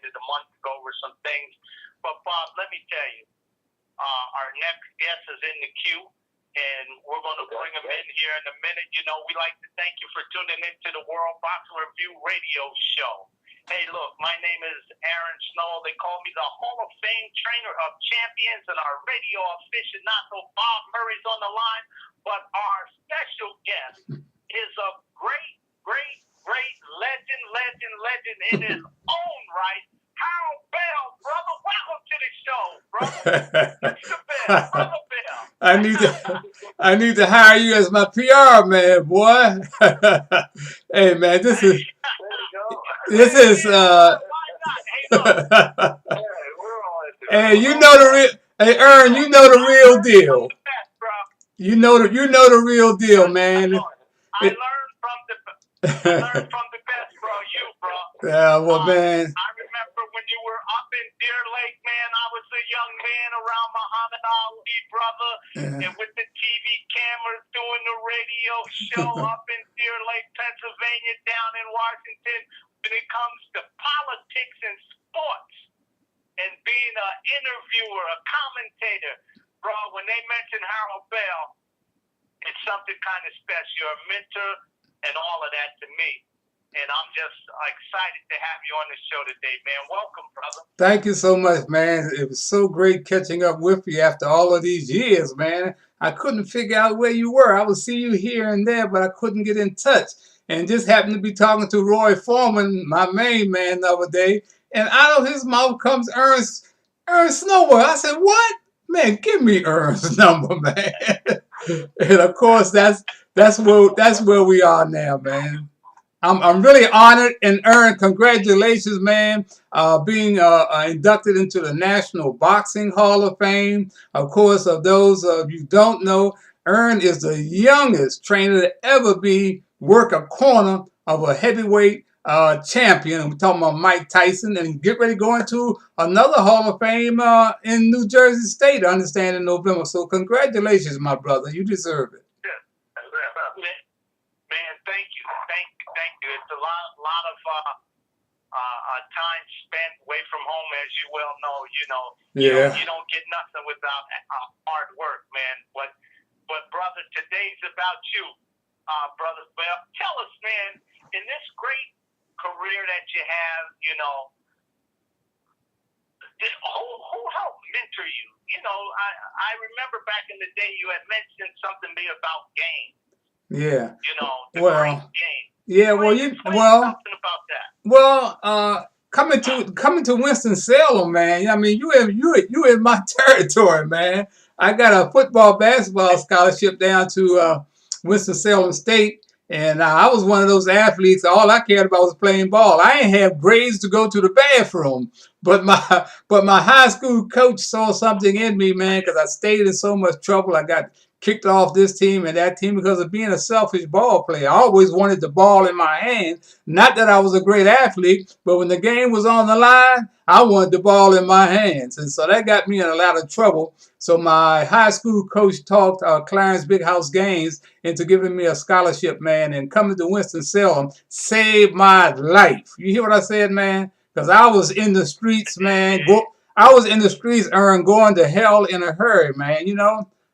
end of the month to go over some things. But, Bob, let me tell you, our next guest is in the queue, and we're going to bring him in here in a minute. You know, we like to thank you for tuning into the World Boxing Review radio show. Hey, look, my name is Aaron Snowell. They call me the Hall of Fame Trainer of Champions, and our radio aficionado Bob Murray's on the line. But our special guest is a great legend in his own right. Harold Bell, brother, welcome to the show, brother. Mr. Bell, brother Bell. I need to hire you as my PR man, boy. Hey man, this is hey, you know the real hey Ern, you know the real deal. You know the real deal, man. I learned from the best, bro. You, bro. Yeah, well, man. I remember when you were up in Deer Lake, man. I was a young man around Muhammad Ali, brother, and with the TV cameras doing the radio show up in Deer Lake, Pennsylvania, down in Washington. When it comes to politics and sports and being an interviewer, a commentator, bro, when they mention Harold Bell, it's something kind of special. You're a mentor and all of that to me. And I'm just excited to have you on the show today, man. Welcome, brother. Thank you so much, man. It was so great catching up with you after all of these years, man. I couldn't figure out where you were. I would see you here and there, but I couldn't get in touch. And just happened to be talking to Roy Foreman, my main man, the other day. And out of his mouth comes Ernst Snowell. I said, what? Man, give me Ernst's number, man. And of course, that's where we are now, man. I'm really honored, and Ern, congratulations, man, being inducted into the National Boxing Hall of Fame. Of course, of those of you who don't know, Ern is the youngest trainer to ever work a corner of a heavyweight champion. And we're talking about Mike Tyson, and get ready to go into another Hall of Fame in New Jersey State, I understand, in November. So congratulations, my brother. You deserve it. Man, thank you. It's a lot of time spent away from home, as you well know. You don't get nothing without hard work, man. But brother, today's about you, brother Bell. Tell us, man, in this great career that you have, who helped mentor you? I remember back in the day you had mentioned something to me about games. Yeah. The great game. Yeah, something about that. Coming to Winston-Salem, man. I mean, you in my territory, man. I got a basketball scholarship down to Winston-Salem State, and I was one of those athletes. All I cared about was playing ball. I didn't have grades to go to the bathroom, but my high school coach saw something in me, man, because I stayed in so much trouble. I got kicked off this team and that team because of being a selfish ball player. I always wanted the ball in my hand. Not that I was a great athlete, but when the game was on the line, I wanted the ball in my hands. And so that got me in a lot of trouble. So my high school coach talked Clarence Big House Gaines into giving me a scholarship, man, and coming to Winston-Salem saved my life. You hear what I said, man? Because I was in the streets, man. I was in the streets, going to hell in a hurry, man,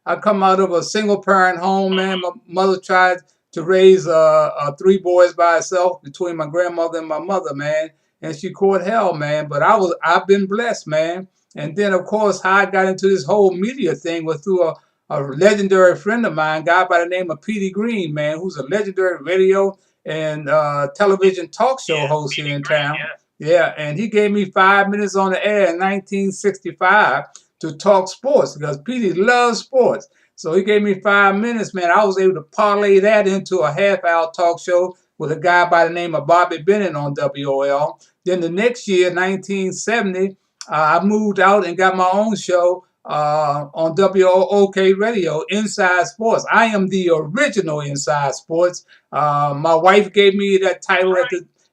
I come out of a single-parent home, man. My mother tried to raise 3 boys by herself between my grandmother and my mother, man. And she caught hell, man. But I've been blessed, man. And then, of course, how I got into this whole media thing was through a legendary friend of mine, a guy by the name of Petey Green, man, who's a legendary radio and television talk show host here in town. Yeah, and he gave me 5 minutes on the air in 1965. To talk sports, because Petey loves sports. So he gave me 5 minutes, man. I was able to parlay that into a half-hour talk show with a guy by the name of Bobby Bennett on WOL. Then the next year, 1970, I moved out and got my own show on WOK Radio, Inside Sports. I am the original Inside Sports. My wife gave me that title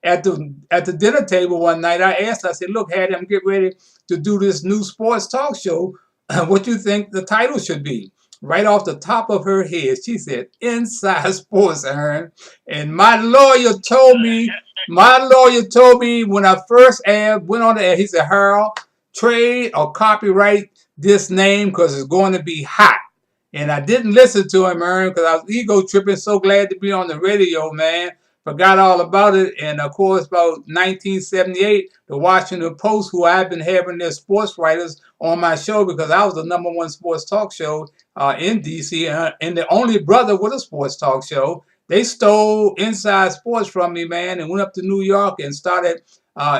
at the dinner table one night. I asked her, I said, look, Hattie, I'm getting ready to do this new sports talk show. What you think the title should be? Right off the top of her head, she said, Inside Sports, Aaron. And my lawyer told me My lawyer told me when I first went on the air, he said, Harold, trade or copyright this name because it's going to be hot. And I didn't listen to him, Aaron, because I was ego tripping. So glad to be on the radio, man. Forgot all about it. And of course, about 1978, the Washington Post, who I've been having their sports writers on my show because I was the #1 sports talk show in D.C. And the only brother with a sports talk show. They stole Inside Sports from me, man, and went up to New York and started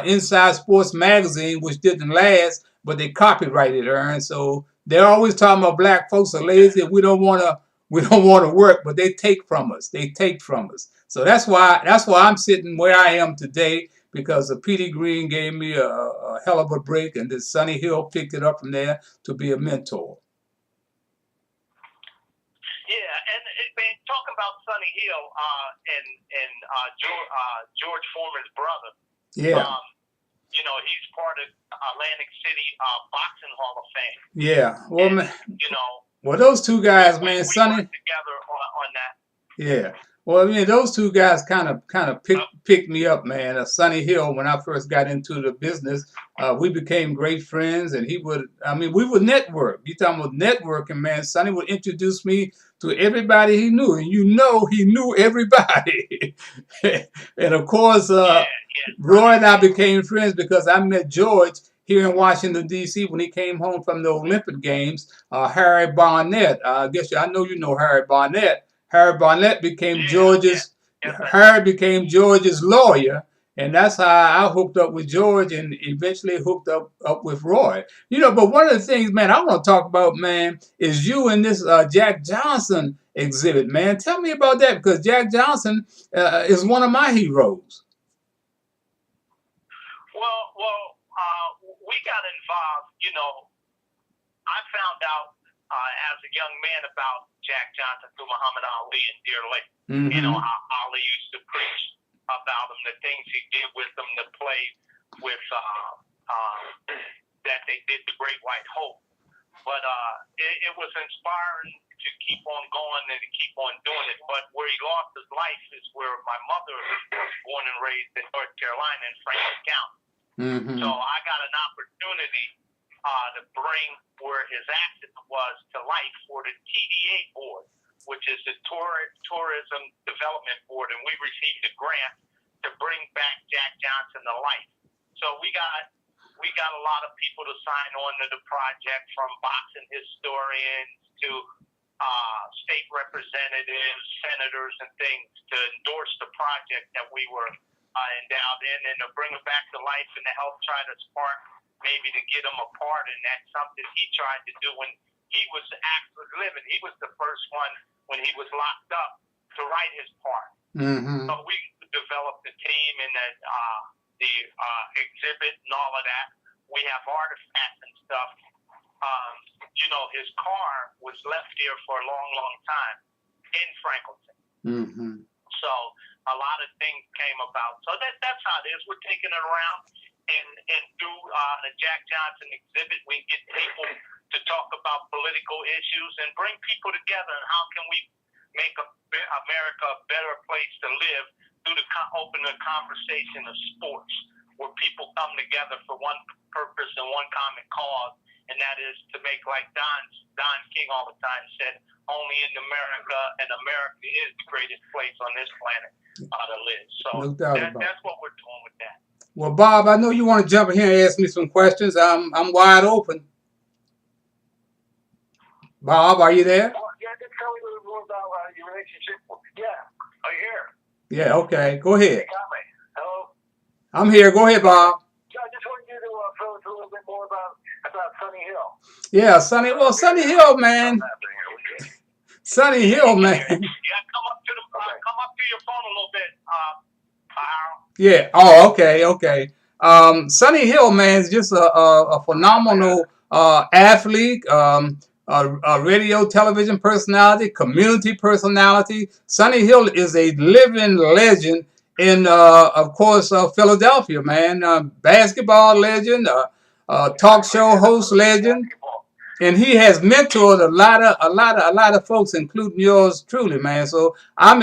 Inside Sports magazine, which didn't last, but they copyrighted Aaron. So they're always talking about black folks are lazy. We don't want to work, but they take from us. They take from us. So that's why I'm sitting where I am today because Petey Green gave me a hell of a break, and then Sonny Hill picked it up from there to be a mentor. Yeah, and man, talk about Sonny Hill and George Foreman's brother. Yeah. You know, he's part of Atlantic City Boxing Hall of Fame. Yeah. Well, and, man. You know. Well, those two guys, man, we Sonny. worked together on that. Yeah. Well, I mean, those two guys kind of picked me up, man. Sonny Hill, when I first got into the business, we became great friends, and we would network. You talking about networking, man? Sonny would introduce me to everybody he knew, and you know he knew everybody. And of course, Roy and I became friends because I met George here in Washington, D.C. when he came home from the Olympic Games. Harry Barnett, I know you know Harry Barnett. Harry Barnett became Harry became George's lawyer, and that's how I hooked up with George and eventually hooked up with Roy. You know, but one of the things, man, I want to talk about, man, is you and this Jack Johnson exhibit, man. Tell me about that because Jack Johnson is one of my heroes. Well, we got involved. You know, I found out as a young man about Jack Johnson through Muhammad Ali in Deer Lake. Mm-hmm. You know, how Ali used to preach about him, the things he did with them, the play with that they did the Great White Hope. But it was inspiring to keep on going and to keep on doing it. But where he lost his life is where my mother was born and raised in North Carolina in Franklin County. Mm-hmm. So I got an opportunity to bring where his accident was to life for the TDA board, which is the Tourism Development Board, and we received a grant to bring back Jack Johnson to life. So we got a lot of people to sign on to the project, from boxing historians to state representatives, senators, and things, to endorse the project that we were endowed in, and to bring it back to life and to help try to spark maybe to get him apart. And that's something he tried to do when he was actually living. He was the first one when he was locked up to write his part. Mm-hmm. So we developed the team and the exhibit and all of that. We have artifacts and stuff. You know, his car was left here for a long, long time in Franklinton. Mm-hmm. So a lot of things came about. So that's how it is. We're taking it around, and through the Jack Johnson exhibit, we get people to talk about political issues and bring people together. And how can we make America a better place to live through the open conversation of sports, where people come together for one purpose and one common cause, and that is to make, like Don King all the time said, only in America, and America is the greatest place on this planet to live. So that's what we're doing with that. Well, Bob, I know you want to jump in here and ask me some questions. I'm wide open. Bob, are you there? Yeah, just tell me a little more about your relationship. Yeah, are you here? Yeah, okay. Go ahead. You got me. Hello? I'm here. Go ahead, Bob. Yeah, I just wanted you to tell us a little bit more about Sonny Hill. Yeah, Sonny Hill, man. Sonny Hill, man. Yeah, come up to your phone a little bit, Yeah. Oh, okay. Sonny Hill, man, is just a phenomenal athlete, a radio, television personality, community personality. Sonny Hill is a living legend in, of course, Philadelphia, man. Basketball legend, talk show host legend. And he has mentored a lot of folks, including yours truly, man. So I'm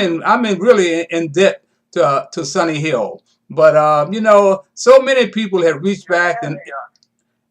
really in debt to Sonny Hill. But you know, so many people have reached back, and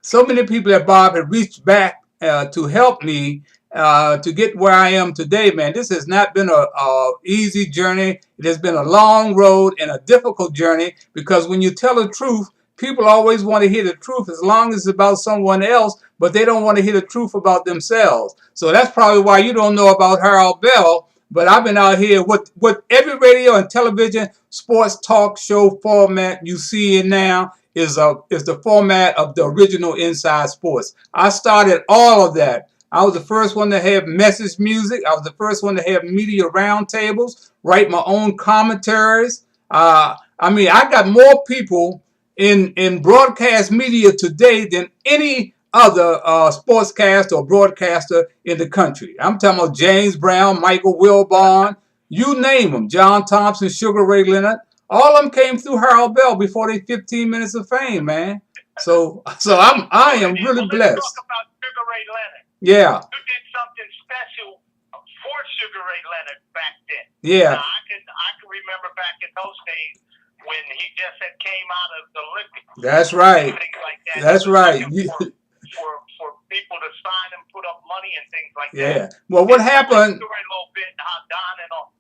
so many people at Bob have reached back to help me to get where I am today, man. This has not been a easy journey. It has been a long road and a difficult journey because when you tell the truth, people always want to hear the truth as long as it's about someone else, but they don't want to hear the truth about themselves. So that's probably why you don't know about Harold Bell. But I've been out here with every radio and television sports talk show format you see it now is the format of the original Inside Sports. I started all of that. I was the first one to have message music. I was the first one to have media roundtables, write my own commentaries. I mean, I got more people in broadcast media today than any other sportscaster or broadcaster in the country. I'm talking about James Brown, Michael Wilbon, you name them, John Thompson, Sugar Ray Leonard. All of them came through Harold Bell before they 15 minutes of fame, man. So I am really blessed. Let's talk about Sugar Ray Leonard. Yeah. You did something special for Sugar Ray Leonard back then. Yeah. Now, I can remember back in those days when he just had came out of the Olympics. That's right. Things like that. That's right. For people to sign and put up money and things like that. Yeah. Well, what happened? A little bit how Don and all.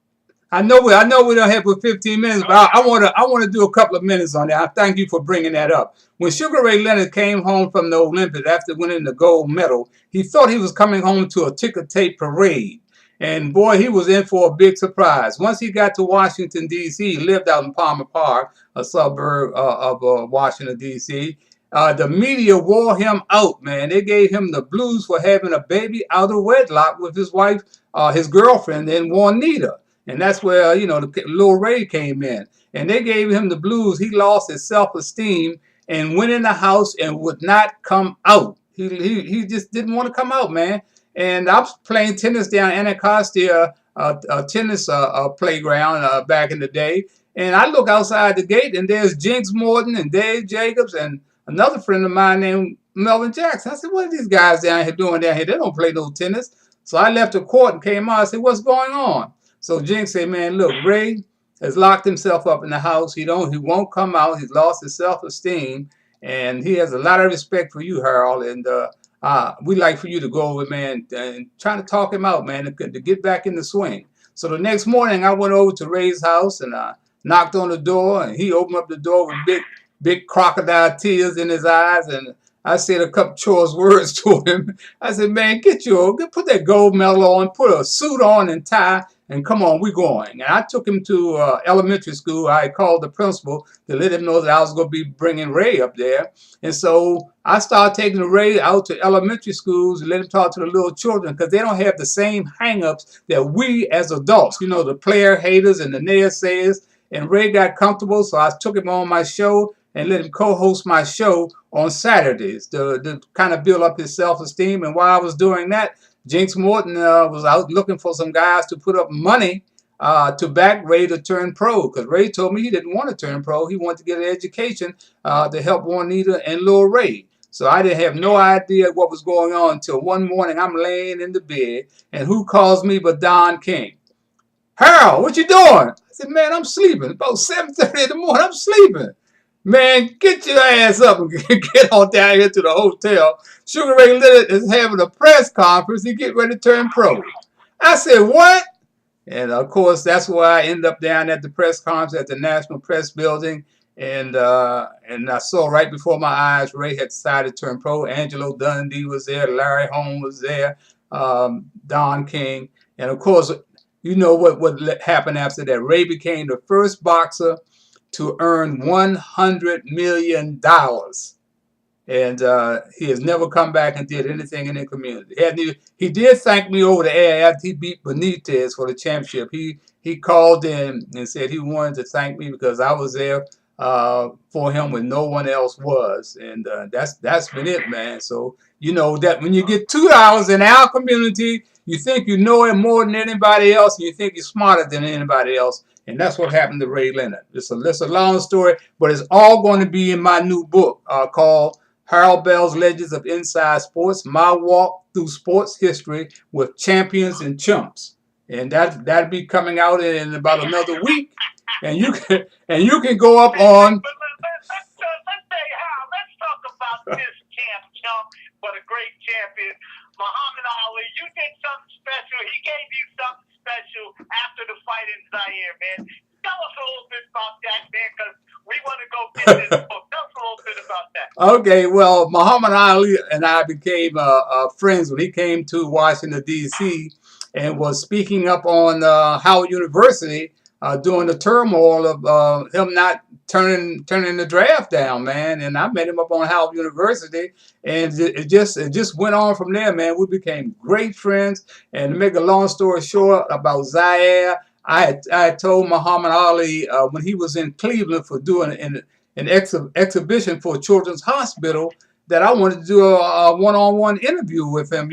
I know we don't have for 15 minutes, but I want to do a couple of minutes on that. I thank you for bringing that up. When Sugar Ray Leonard came home from the Olympics after winning the gold medal, he thought he was coming home to a ticker tape parade. And boy, he was in for a big surprise. Once he got to Washington, D.C., he lived out in Palmer Park, a suburb of Washington, D.C., the media wore him out, man. They gave him the blues for having a baby out of wedlock with his wife, his girlfriend, and Juanita. And that's where, you know, the Lil Ray came in. And they gave him the blues. He lost his self-esteem and went in the house and would not come out. He just didn't want to come out, man. And I was playing tennis down Anacostia tennis playground back in the day. And I look outside the gate, and there's Jinx Morton and Dave Jacobs and another friend of mine named Melvin Jackson. I said, what are these guys down here doing down here? They don't play no tennis. So I left the court and came out. I said, what's going on? So Jinx said, man, look, Ray has locked himself up in the house. He won't come out. He's lost his self-esteem. And he has a lot of respect for you, Harold. And we'd like for you to go over, man, and try to talk him out, man, to get back in the swing. So the next morning, I went over to Ray's house and knocked on the door. And he opened up the door with big crocodile tears in his eyes. And I said a couple choice words to him. I said, man, put that gold medal on, put a suit on and tie, and come on, we're going. And I took him to elementary school. I called the principal to let him know that I was going to be bringing Ray up there. And so I started taking Ray out to elementary schools and let him talk to the little children because they don't have the same hang-ups that we as adults, you know, the player haters and the naysayers. And Ray got comfortable, so I took him on my show and let him co-host my show on Saturdays to kind of build up his self-esteem. And while I was doing that, Jinx Morton was out looking for some guys to put up money to back Ray to turn pro, because Ray told me he didn't want to turn pro. He wanted to get an education to help Juanita and Lil Ray. So I didn't have no idea what was going on until one morning I'm laying in the bed, and who calls me but Don King? Harold, what you doing? I said, man, I'm sleeping. About 7:30 in the morning, I'm sleeping. Man, get your ass up and get on down here to the hotel. Sugar Ray Leonard is having a press conference. He get ready to turn pro. I said, what? And, of course, that's where I ended up down at the press conference at the National Press Building. And I saw right before my eyes, Ray had decided to turn pro. Angelo Dundee was there. Larry Holmes was there. Don King. And, of course, you know what happened after that. Ray became the first boxer to earn $100 million. And he has never come back and did anything in the community. He did thank me over the air after he beat Benitez for the championship. He called in and said he wanted to thank me because I was there for him when no one else was. And that's been it, man. So you know that when you get $2 in our community, you think you know it more than anybody else, and you think you're smarter than anybody else. And that's what happened to Ray Leonard. It's a long story, but it's all going to be in my new book called Harold Bell's Legends of Inside Sports, My Walk Through Sports History with Champions and Chumps. And that'll be coming out in about another week. and you can go up on. But let's say how. Let's talk about this champ, what a great champion. Muhammad Ali, you did something special. He gave you something special after the fight in Zaire, man. Tell us a little bit about that, man, because we want to go get this book. Tell us a little bit about that. Okay, well, Muhammad Ali and I became friends when he came to Washington, D.C., and was speaking up on Howard University during the turmoil of him not turning the draft down, man. And I met him up on Howard University, and it just went on from there, man. We became great friends. And to make a long story short about Zaire, I had told Muhammad Ali when he was in Cleveland for doing an exhibition for Children's Hospital that I wanted to do a one-on-one interview with him,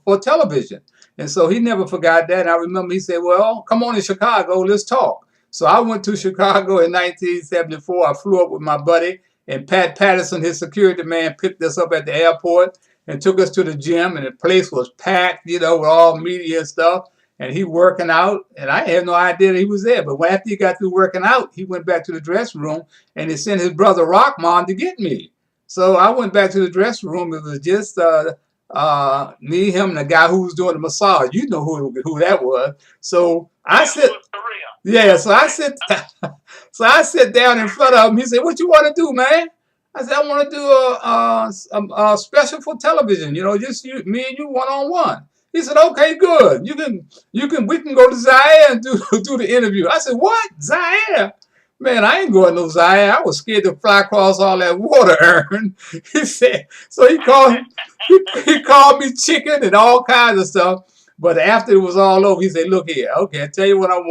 for television. And so he never forgot that. And I remember he said, well, come on to Chicago, let's talk. So I went to Chicago in 1974. I flew up with my buddy, and Pat Patterson, his security man, picked us up at the airport and took us to the gym, and the place was packed, with all media and stuff. And he working out, and I had no idea that he was there. But after he got through working out, he went back to the dressing room, and he sent his brother Rockman to get me. So I went back to the dressing room. It was just me, him, and the guy who was doing the massage. You know who that was. So I said, yeah. So I sit down in front of him. He said, "What you want to do, man?" I said, "I want to do a special for television. Just me and you one-on-one." He said, "Okay, good. We can go to Zaire and do the interview." I said, "What? Zaire? Man, I ain't going to Zaire. I was scared to fly across all that water, Aaron." He said, so he called me chicken and all kinds of stuff. But after it was all over, he said, "Look here, okay, I'll tell you what I'm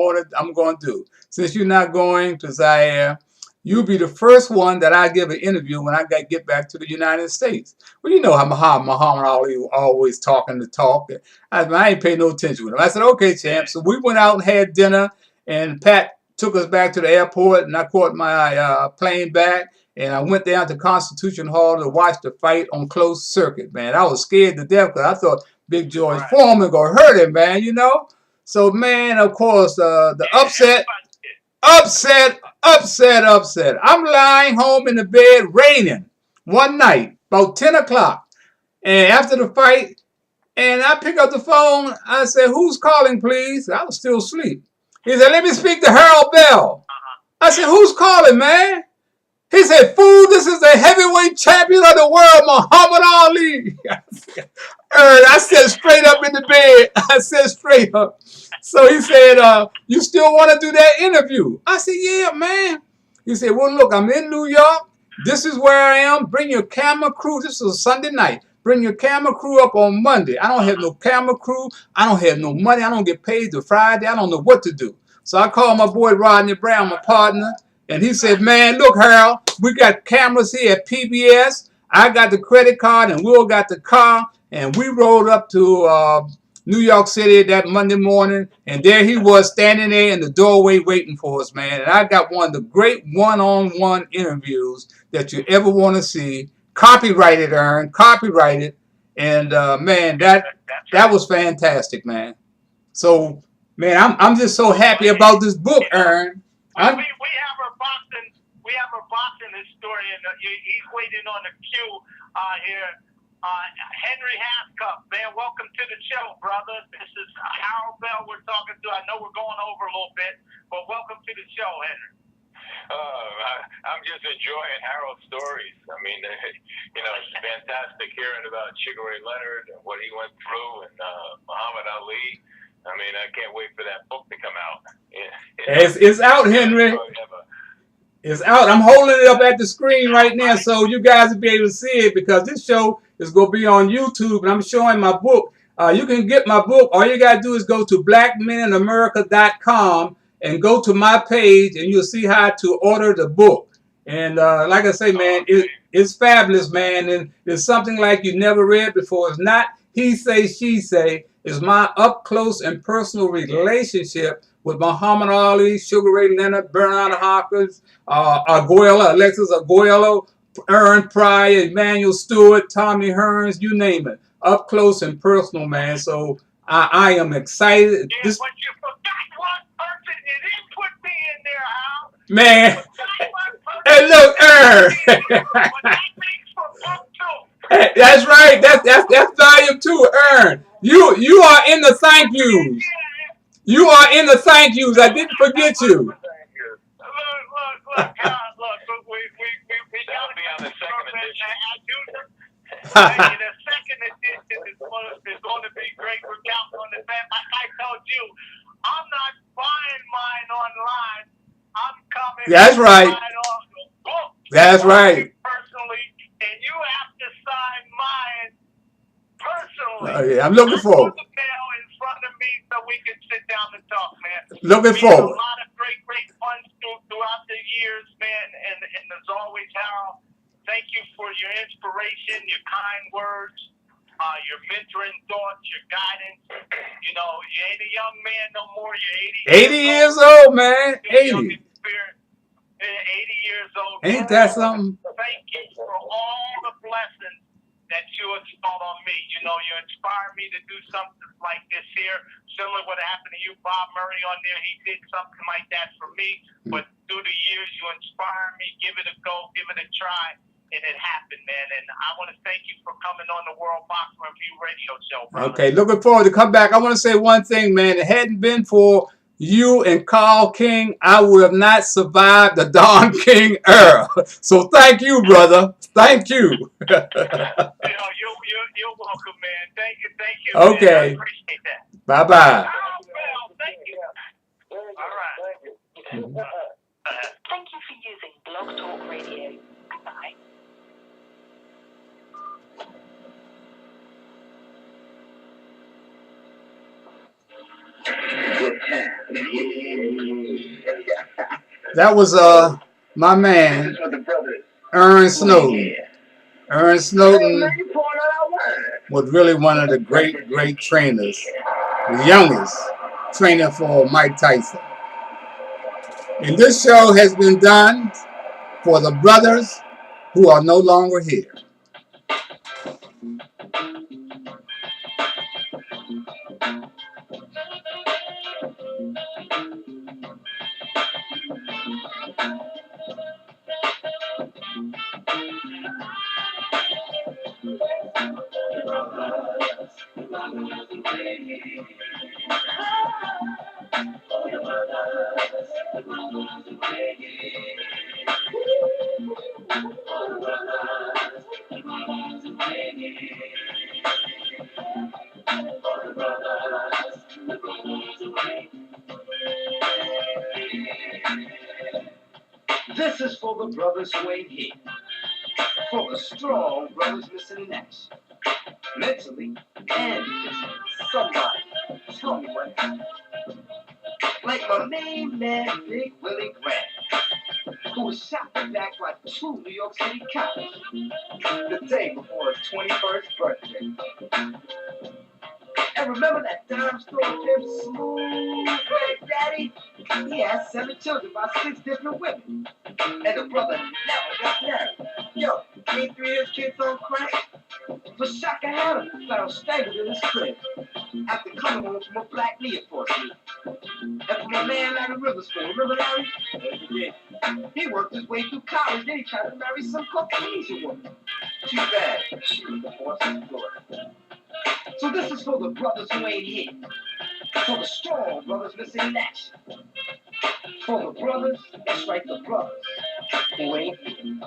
going to do. Since you're not going to Zaire, you'll be the first one that I give an interview when I get back to the United States." Well, you know how Muhammad Ali always talking the talk. I ain't paying no attention to him. I said, "Okay, champ." So we went out and had dinner, and Pat took us back to the airport, and I caught my plane back, and I went down to Constitution Hall to watch the fight on closed circuit, man. I was scared to death because I thought Big George Foreman gonna hurt him, man, So, man, of course, the upset. I'm lying home in the bed, raining, one night, about 10 o'clock. And after the fight, and I pick up the phone, I said, "Who's calling, please?" I was still asleep. He said, "Let me speak to Harold Bell." I said, "Who's calling, man?" He said, "Fool, this is the heavyweight champion of the world, Muhammad Ali." I said straight up in the bed. I said straight up. So he said, "You still want to do that interview?" I said, "Yeah, man." He said, "Well, look, I'm in New York. This is where I am. Bring your camera crew." This was a Sunday night. "Bring your camera crew up on Monday." I don't have no camera crew. I don't have no money. I don't get paid till Friday. I don't know what to do. So I called my boy Rodney Brown, my partner, and he said, "Man, look, Harold, we got cameras here at PBS. I got the credit card, and Will got the car, and we rolled up to New York City that Monday morning, and there he was standing there in the doorway waiting for us, man. And I got one of the great one-on-one interviews that you ever want to see. Copyrighted, Aaron, copyrighted. And man, that was fantastic, man. So, man, I'm just so happy about this book, Aaron. We have our boxing historian. He's waiting on the queue here. Henry Hascup, man, welcome to the show, brother. This is Harold Bell we're talking to. I know we're going over a little bit, but welcome to the show, Henry. I'm just enjoying Harold's stories. I mean, it's fantastic hearing about Sugar Ray Leonard and what he went through, and Muhammad Ali. I mean, I can't wait for that book to come out. It's out, Henry. It's out. I'm holding it up at the screen right now so you guys will be able to see it, because this show is going to be on YouTube, and I'm showing my book. You can get my book. All you got to do is go to blackmeninamerica.com and go to my page, and you'll see how to order the book. And like I say, man, it's fabulous, man. And it's something like you never read before. It's not he say, she say. It's my up-close and personal relationship with Muhammad Ali, Sugar Ray Leonard, Bernard Hopkins, Alexis Arguello, Aaron Pryor, Emmanuel Stewart, Tommy Hearns, you name it. Up close and personal, man. So I am excited. Yeah, but you forgot one person. You didn't put me in there, Man, But hey, look, Ern. that makes for book two. That's right. That's volume 2, Ern. You are in the thank yous. You are in the thank yous. I didn't forget you. Thank you. Look, God, look, we That'll gotta be on the get second this edition. I do the second edition is going to be great. We're counting on the fact, like I told you, I'm not buying mine online. I'm coming That's right. right off the book. That's right. Personally, and you have to sign mine personally. Oh, yeah, I'm looking I forward. put the mail in front of me so we can sit down and talk, man. Looking We had a forward. lot of great fun throughout the years, man. And as always, Harold, thank you for your inspiration, your kind words, your mentoring thoughts, your guidance. You know, you ain't a young man no more. You're 80 years old, man. Young 80. in spirit. 80 years old. Ain't that something? Thank you for all the blessings that you installed on me. You know, you inspired me to do something like this here, similar to what happened to you, Bob Murray on there. He did something like that for me. But through the years, you inspired me. Give it a go, give it a try. And it happened, man. And I want to thank you for coming on the World Boxing Review radio show, brother. Okay, looking forward to come back. I want to say one thing, man. It hadn't been for you and Carl King, I would have not survived the Don King era. So thank you, brother. Thank you. You're welcome, man. Thank you. Okay. Man. I appreciate that. Bye-bye. Well, thank you. Very good. All right. Thank you. Thank you for using Blog Talk Radio. Goodbye. That was my man, Ern Snowden. Ern Snowden was really one of the great trainers, the youngest trainer for Mike Tyson. And this show has been done for the brothers who are no longer here. This is for the brothers who ain't here. For the strong brothers missing in action. Mentally and physically. Somebody tell me what happened. Like my main man, Big Willie Graham, who was shot in the back by 2 New York City cops the day before his 21st birthday. And remember that dime store pimp, Smooth Red Daddy? He had 7 children by 6 different women. And the brother never got married. Yo, ain't 3 of his kids on crack? For Shaka Hanna found strangled in his crib after coming home from a black Neo Force meeting. And from a man Larry Riverspoon, remember Larry? Yeah. He worked his way through college, then he tried to marry some Caucasian woman. Too bad, she was the horse's daughter. So this is for the brothers who ain't here. For the strong brothers missing in action. For the brothers, that's right, the brothers who ain't here.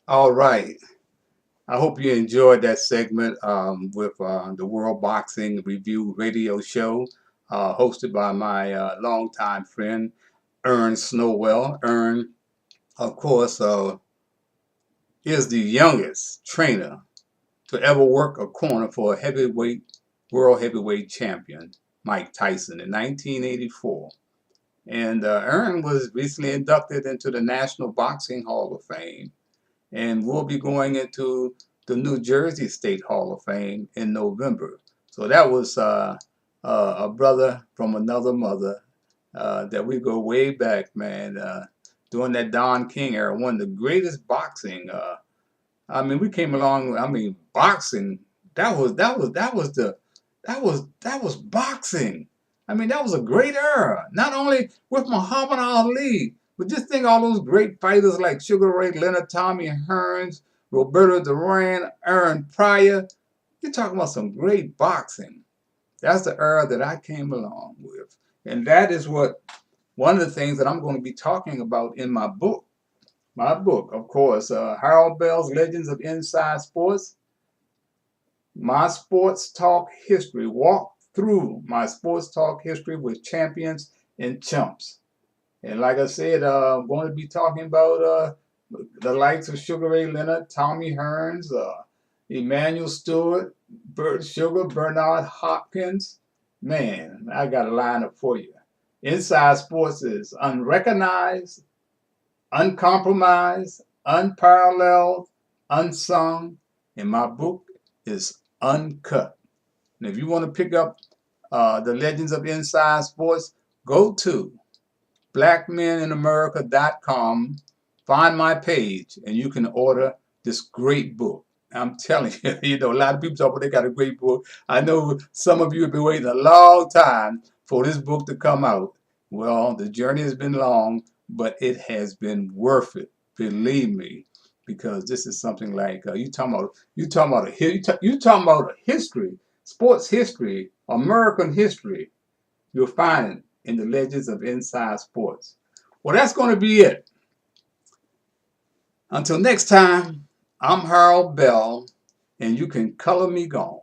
All right. I hope you enjoyed that segment with the World Boxing Review radio show hosted by my longtime friend, Ern Snowell. Ern, of course, is the youngest trainer to ever work a corner for a world heavyweight champion, Mike Tyson, in 1984. And Ern was recently inducted into the National Boxing Hall of Fame and will be going into the New Jersey State Hall of Fame in November. So that was a brother from another mother that we go way back, man. During that Don King era, one of the greatest boxing. I mean, we came along. I mean, boxing. That was boxing. I mean, that was a great era. Not only with Muhammad Ali, but just think all those great fighters like Sugar Ray Leonard, Tommy Hearns, Roberto Duran, Aaron Pryor. You're talking about some great boxing. That's the era that I came along with. And that is what one of the things that I'm going to be talking about in my book. My book, of course, Harold Bell's Legends of Inside Sports. My sports talk history. Walk through my sports talk history with champions and chumps. And like I said, I'm going to be talking about the likes of Sugar Ray Leonard, Tommy Hearns, Emmanuel Stewart, Bert Sugar, Bernard Hopkins. Man, I got a lineup for you. Inside Sports is unrecognized, uncompromised, unparalleled, unsung, and my book is uncut. And if you want to pick up the Legends of Inside Sports, go to blackmeninamerica.com, find my page, and you can order this great book. I'm telling you, you know, a lot of people talk about they got a great book. I know some of you have been waiting a long time for this book to come out. Well, the journey has been long, but it has been worth it. Believe me, because this is something like you talking about a history, sports history, American history. You'll find it in the Legends of Inside Sports. Well, that's going to be it. Until next time, I'm Harold Bell, and you can color me gone.